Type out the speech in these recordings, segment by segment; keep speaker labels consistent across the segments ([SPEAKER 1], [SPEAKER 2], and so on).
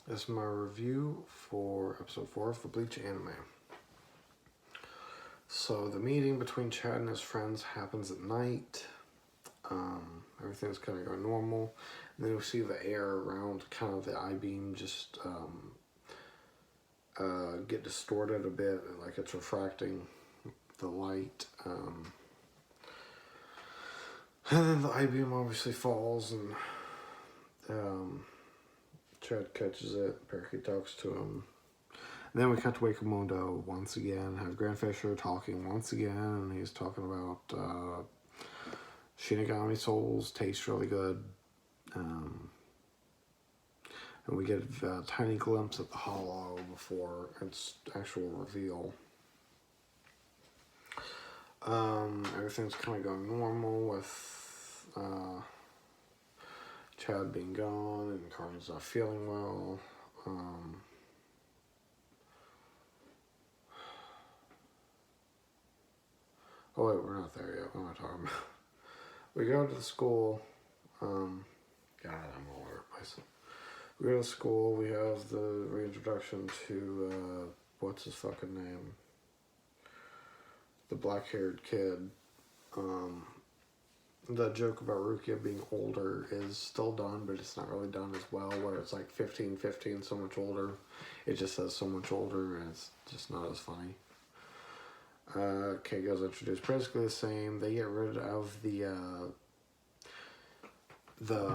[SPEAKER 1] This is my review for episode 4 of the Bleach anime. So the meeting between Chad and his friends happens at night. Everything's kind of going normal. And then we see the air around kind of the I-beam just get distorted a bit, like it's refracting the light. And then the I-beam obviously falls and Chad catches it, Parakeet talks to him. And then we cut to Wakamundo once again, have Grand Fisher talking once again, and he's talking about Shinigami souls taste really good. And we get a tiny glimpse at the hollow before its actual reveal. Everything's kind of going normal with Chad being gone and Carmen's not feeling well. Oh wait, we're not there yet. What am I talking about? We go to the school. God, I'm all over the place. We go to school. We have the reintroduction to what's his fucking name? The black-haired kid. The joke about Rukia being older is still done, but it's not really done as well, where it's like 15, so much older. It just says so much older, and it's just not as funny. Keigo's introduced basically the same. They get rid of the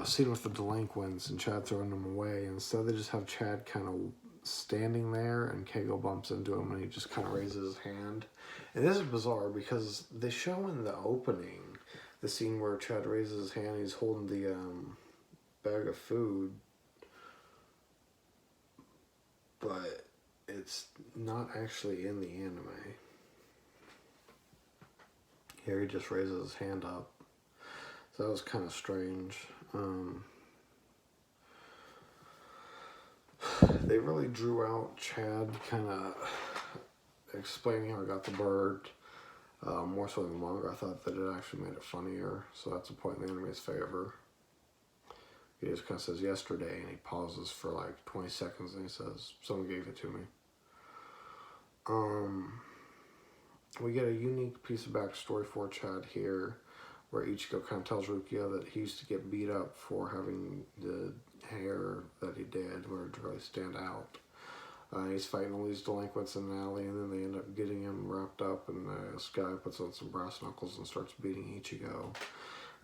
[SPEAKER 1] scene with the delinquents and Chad throwing them away. Instead, they just have Chad kind of standing there, and Keigo bumps into him, and he just kind of raises his hand. And this is bizarre because they show in the opening the scene where Chad raises his hand, he's holding the bag of food, but it's not actually in the anime. Here he just raises his hand up. So that was kind of strange. They really drew out Chad kind of explaining how he got the bird. More so than the manga. I thought that it actually made it funnier. So that's a point in the anime's favor. He just kind of says yesterday, and he pauses for like 20 seconds, and he says, someone gave it to me. We get a unique piece of backstory for Chad here, where Ichigo kind of tells Rukia that he used to get beat up for having the hair that he did, where it really stand out. He's fighting all these delinquents in an alley, and then they end up getting him wrapped up, and this guy puts on some brass knuckles and starts beating Ichigo.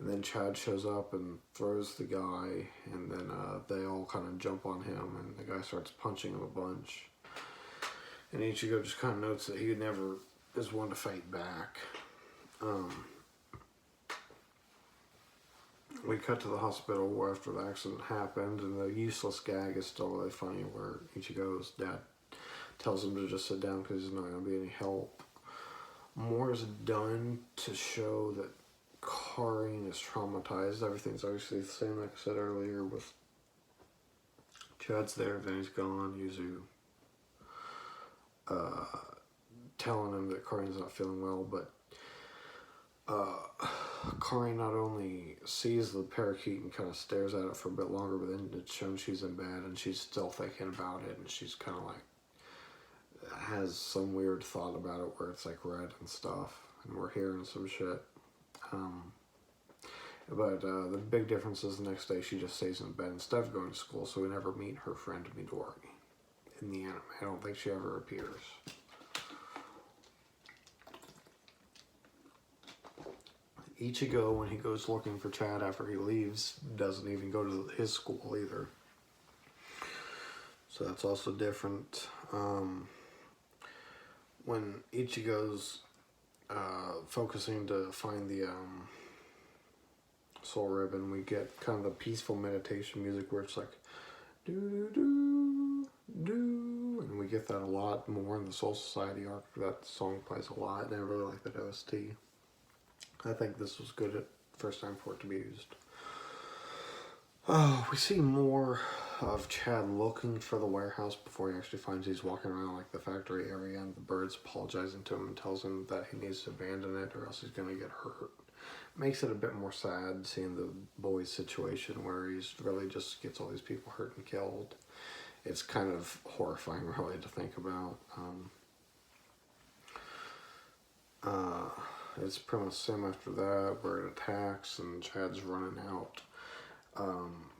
[SPEAKER 1] And then Chad shows up and throws the guy, and then they all kind of jump on him, and the guy starts punching him a bunch. And Ichigo just kind of notes that he never is one to fight back. We cut to the hospital after the accident happened, and the useless gag is still really funny, where Ichigo's dad tells him to just sit down because he's not going to be any help. More is done to show that Karin is traumatized. Everything's obviously the same, like I said earlier, with Chad's there, then he's gone. Yuzu telling him that Karin's not feeling well, but Karin not only sees the parakeet and kind of stares at it for a bit longer, but then it's shown she's in bed and she's still thinking about it, and she's kind of like has some weird thought about it where it's like red and stuff, and we're hearing some shit. But the big difference is the next day she just stays in bed instead of going to school, so we never meet her friend Midori in the anime. I don't think she ever appears. Ichigo, when he goes looking for Chad after he leaves, doesn't even go to his school either. So that's also different. When Ichigo's focusing to find the soul ribbon, we get kind of the peaceful meditation music where it's like do do do, and we get that a lot more in the Soul Society arc. That song plays a lot, and I really like that OST. I think this was good at first time for it to be used. We see more of Chad looking for the warehouse before he actually finds he's walking around like the factory area, and the bird's apologizing to him and tells him that he needs to abandon it or else he's going to get hurt. Makes it a bit more sad seeing the boy's situation where he's really just gets all these people hurt and killed. it's kind of horrifying, really, to think about. It's pretty much the same after that, where it attacks and Chad's running out.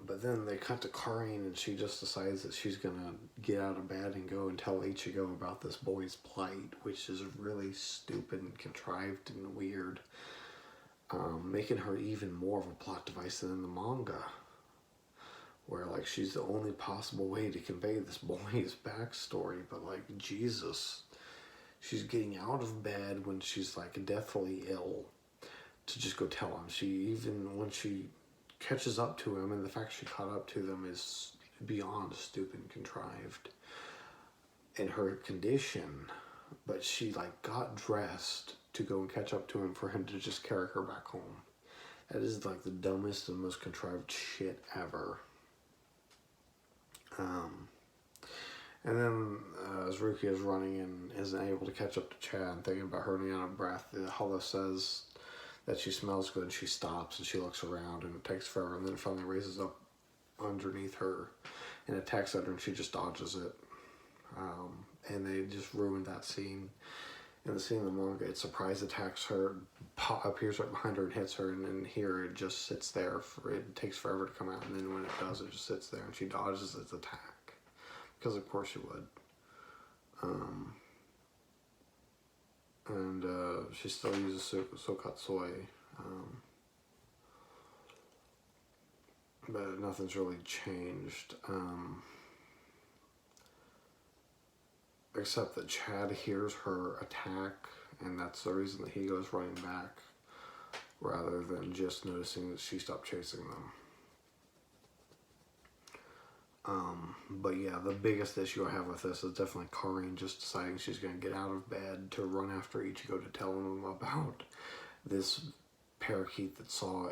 [SPEAKER 1] But then they cut to Karin, and she just decides that she's gonna get out of bed and go and tell Ichigo about this boy's plight, which is really stupid and contrived and weird, making her even more of a plot device than in the manga, where like she's the only possible way to convey this boy's backstory. But like, Jesus, she's getting out of bed when she's like deathly ill to just go tell him. Even when she catches up to him, and the fact she caught up to them is beyond stupid and contrived in her condition, but she like got dressed to go and catch up to him for him to just carry her back home. That is like the dumbest and most contrived shit ever. And then as Rukia is running and isn't able to catch up to Chad and thinking about her running out of breath, Hala says that she smells good, and she stops and she looks around, and it takes forever, and then it finally raises up underneath her and attacks at her, and she just dodges it. And they just ruined that scene. In the scene in the manga, it surprise attacks her, appears right behind her and hits her, and then here it just sits there. It takes forever to come out, and then when it does, it just sits there, and she dodges its attack. Because of course she would. And she still uses Sokatsoi. But nothing's really changed. Except that Chad hears her attack, and that's the reason that he goes running back, rather than just noticing that she stopped chasing them. But yeah, the biggest issue I have with this is definitely Karin just deciding she's going to get out of bed to run after Ichigo to tell him about this parakeet that saw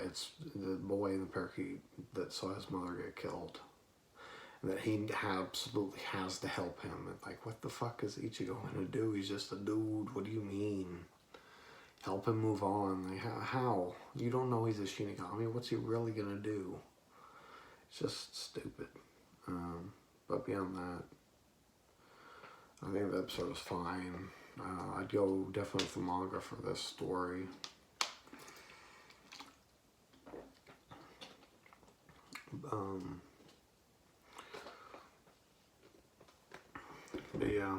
[SPEAKER 1] the boy in the parakeet that saw his mother get killed. And that he absolutely has to help him. And like, what the fuck is Ichigo going to do? He's just a dude. What do you mean? Help him move on. Like, how? You don't know he's a Shinigami. What's he really going to do? It's just stupid. But beyond that, I think the episode was fine. I'd go definitely with the manga for this story. But yeah,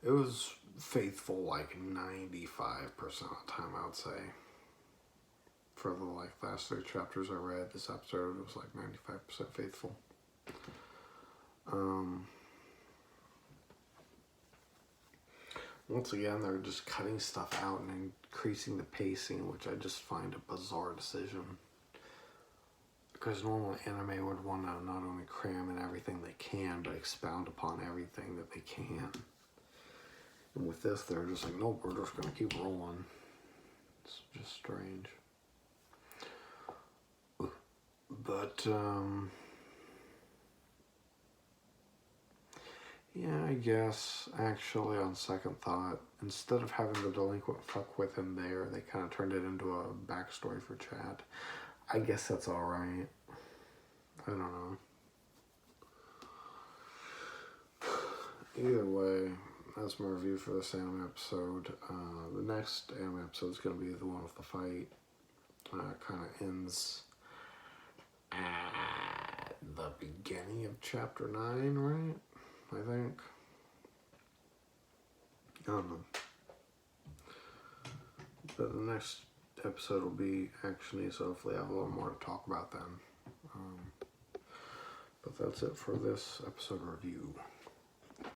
[SPEAKER 1] it was faithful like 95% of the time, I would say. For the like last 3 chapters I read, this episode was like 95% faithful. Once again, they're just cutting stuff out and increasing the pacing, which I just find a bizarre decision. Because normally anime would want to not only cram in everything they can, but expound upon everything that they can. And with this, they're just like, nope, we're just going to keep rolling. It's just strange. But, yeah, I guess, actually, on second thought, instead of having the delinquent fuck with him there, they kind of turned it into a backstory for Chad. I guess that's alright. I don't know. Either way, that's my review for this anime episode. The next anime episode is going to be the one with the fight. It kind of ends at the beginning of chapter 9, right? I think. I don't know. But the next episode will be actiony, so hopefully I have a little more to talk about then. But that's it for this episode review.